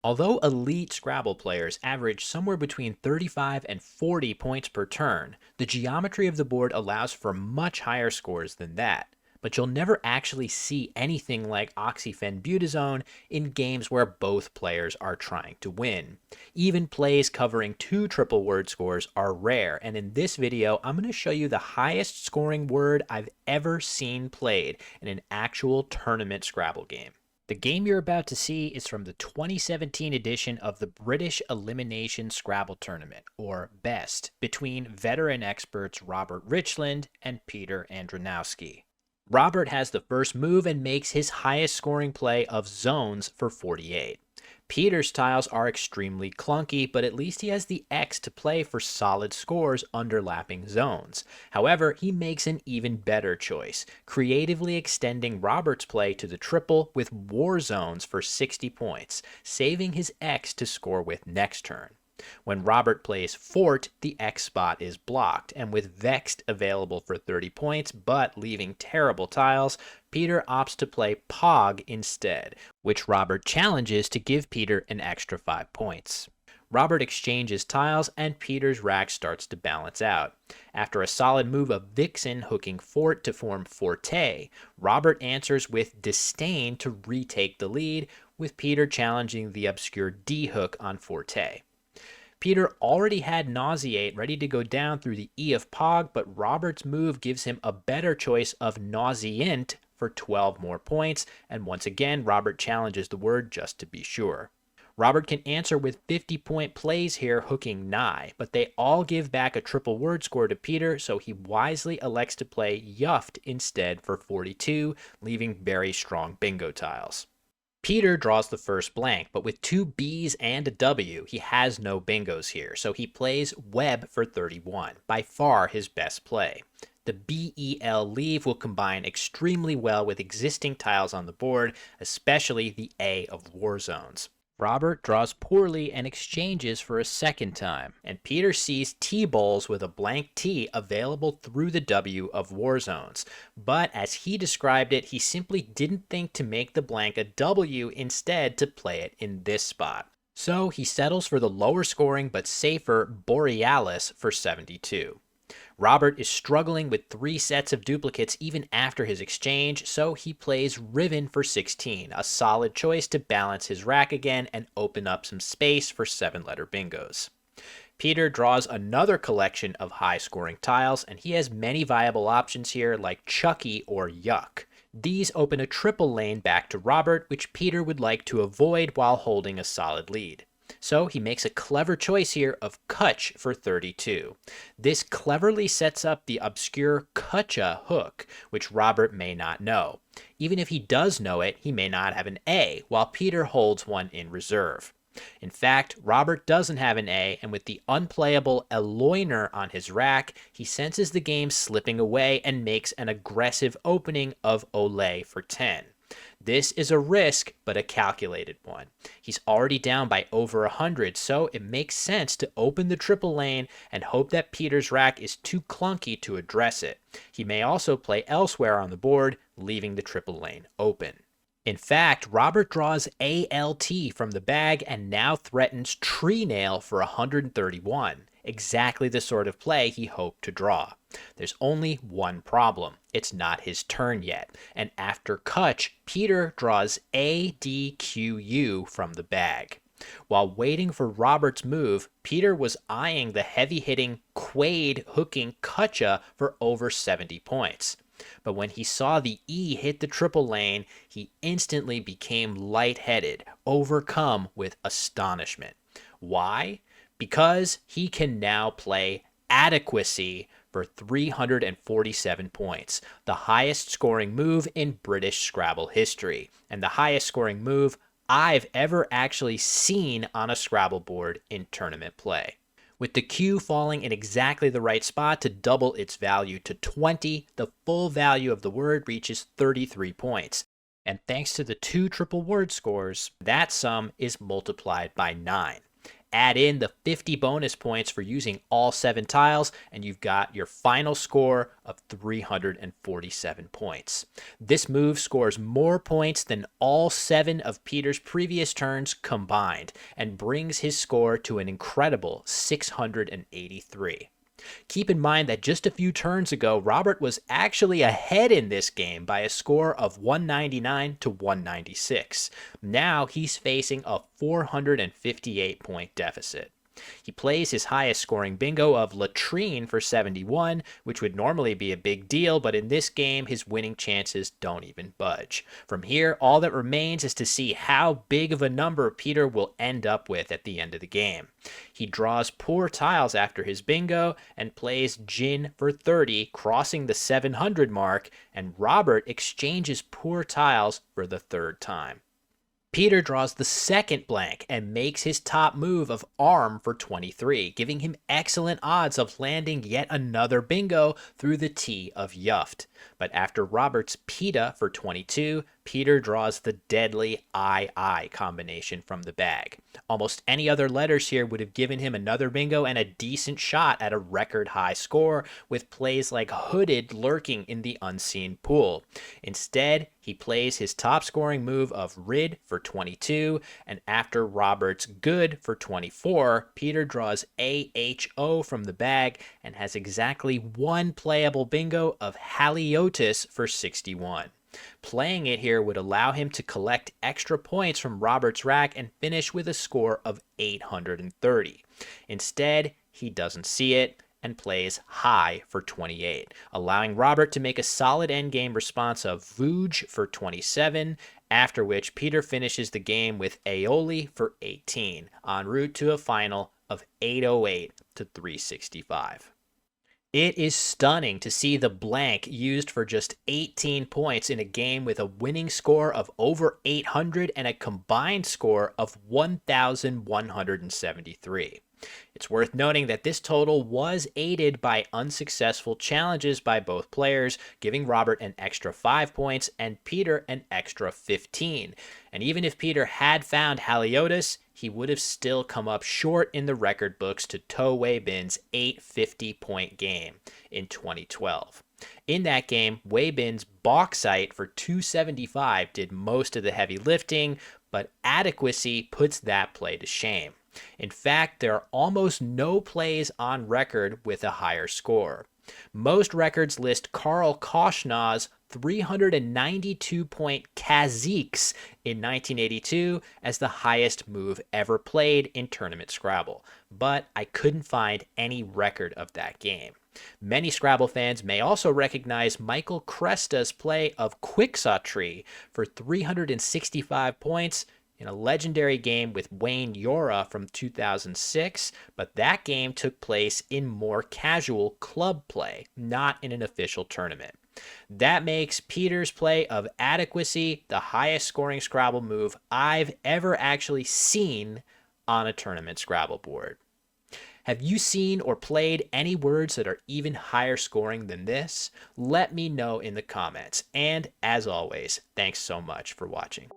Although elite Scrabble players average somewhere between 35 and 40 points per turn, the geometry of the board allows for much higher scores than that. But you'll never actually see anything like OXYPHENBUTAZONE in games where both players are trying to win. Even plays covering two triple word scores are rare, and in this video I'm going to show you the highest scoring word I've ever seen played in an actual tournament Scrabble game. The game you're about to see is from the 2017 edition of the British Elimination Scrabble Tournament, or BEST, between veteran experts Robert Richland and Piotr Andronowski. Robert has the first move and makes his highest scoring play of zones for 48. Peter's tiles are extremely clunky, but at least he has the X to play for solid scores underlapping zones. However, he makes an even better choice, creatively extending Robert's play to the triple with war zones for 60 points, saving his X to score with next turn. When Robert plays Fort, the X spot is blocked, and with Vexed available for 30 points but leaving terrible tiles, Peter opts to play Pog instead, which Robert challenges to give Peter an extra 5 points. Robert exchanges tiles and Peter's rack starts to balance out. After a solid move of Vixen hooking Fort to form Forte, Robert answers with Disdain to retake the lead, with Peter challenging the obscure D hook on Forte. Peter already had Nauseate ready to go down through the E of Pog, but Robert's move gives him a better choice of Nauseant for 12 more points, and once again Robert challenges the word just to be sure. Robert can answer with 50-point plays here hooking Nigh, but they all give back a triple word score to Peter, so he wisely elects to play Yuffed instead for 42, leaving very strong bingo tiles. Peter draws the first blank, but with two B's and a W, he has no bingos here, so he plays Web for 31, by far his best play. The BEL leave will combine extremely well with existing tiles on the board, especially the A of War Zones. Robert draws poorly and exchanges for a second time, and Peter sees T-bowls with a blank T available through the W of War Zones. But as he described it, he simply didn't think to make the blank a W, instead to play it in this spot. So he settles for the lower scoring but safer Borealis for 72. Robert is struggling with 3 sets of duplicates even after his exchange, so he plays Riven for 16, a solid choice to balance his rack again and open up some space for 7-letter bingos. Peter draws another collection of high-scoring tiles, and he has many viable options here like Chucky or Yuck. These open a triple lane back to Robert, which Peter would like to avoid while holding a solid lead. So he makes a clever choice here of Kutch for 32. This cleverly sets up the obscure Kutcha hook, which Robert may not know. Even if he does know it, he may not have an A, while Peter holds one in reserve. In fact, Robert doesn't have an A, and with the unplayable Eloiner on his rack, he senses the game slipping away and makes an aggressive opening of Olay for 10. This is a risk, but a calculated one. He's already down by over 100, so it makes sense to open the triple lane and hope that Peter's rack is too clunky to address it. He may also play elsewhere on the board, leaving the triple lane open. In fact, Robert draws ALT from the bag and now threatens Tree Nail for 131. Exactly the sort of play he hoped to draw. There's only one problem. It's not his turn yet, and after Kutch, Peter draws ADQU from the bag. While waiting for Robert's move, Peter was eyeing the heavy-hitting Quaid hooking Kutcha for over 70 points. But when he saw the E hit the triple lane, he instantly became lightheaded, overcome with astonishment. Why? Because he can now play Adequacy for 347 points, the highest scoring move in British Scrabble history, and the highest scoring move I've ever actually seen on a Scrabble board in tournament play. With the Q falling in exactly the right spot to double its value to 20, the full value of the word reaches 33 points. And thanks to the 2 triple word scores, that sum is multiplied by 9. Add in the 50 bonus points for using all 7 tiles, and you've got your final score of 347 points. This move scores more points than all 7 of Peter's previous turns combined, and brings his score to an incredible 683. Keep in mind that just a few turns ago, Robert was actually ahead in this game by a score of 199 to 196. Now he's facing a 458 point deficit. He plays his highest scoring bingo of latrine for 71, which would normally be a big deal, but in this game, his winning chances don't even budge. From here, all that remains is to see how big of a number Peter will end up with at the end of the game. He draws poor tiles after his bingo and plays gin for 30, crossing the 700 mark, and Robert exchanges poor tiles for the 3rd time. Peter draws the 2nd blank and makes his top move of arm for 23, giving him excellent odds of landing yet another bingo through the T of Yuft. But after Robert's pita for 22, Peter draws the deadly II combination from the bag. Almost any other letters here would have given him another bingo and a decent shot at a record high score, with plays like Hooded lurking in the unseen pool. Instead, he plays his top scoring move of Rid for 22, and after Robert's Good for 24, Peter draws AHO from the bag and has exactly 1 playable bingo of Haliotis for 61. Playing it here would allow him to collect extra points from Robert's rack and finish with a score of 830. Instead, he doesn't see it and plays high for 28, allowing Robert to make a solid endgame response of Vuj for 27, after which Peter finishes the game with Aeoli for 18, en route to a final of 808 to 365. It is stunning to see the blank used for just 18 points in a game with a winning score of over 800 and a combined score of 1,173. It's worth noting that this total was aided by unsuccessful challenges by both players, giving Robert an extra 5 points and Peter an extra 15. And even if Peter had found Haliotis, he would have still come up short in the record books to toe Weibin's 850-point game in 2012. In that game, Weibin's Bauxite for 275 did most of the heavy lifting, but adequacy puts that play to shame. In fact, there are almost no plays on record with a higher score. Most records list Karl Khoshnaw's 392-point CAZIQUES in 1982 as the highest move ever played in Tournament Scrabble, but I couldn't find any record of that game. Many Scrabble fans may also recognize Michael Cresta's play of QUIXOTRY for 365 points in a legendary game with Wayne Yora from 2006, but that game took place in more casual club play, not in an official tournament. That makes Peter's play of adequacy the highest scoring Scrabble move I've ever actually seen on a tournament Scrabble board. Have you seen or played any words that are even higher scoring than this? Let me know in the comments. And as always, thanks so much for watching.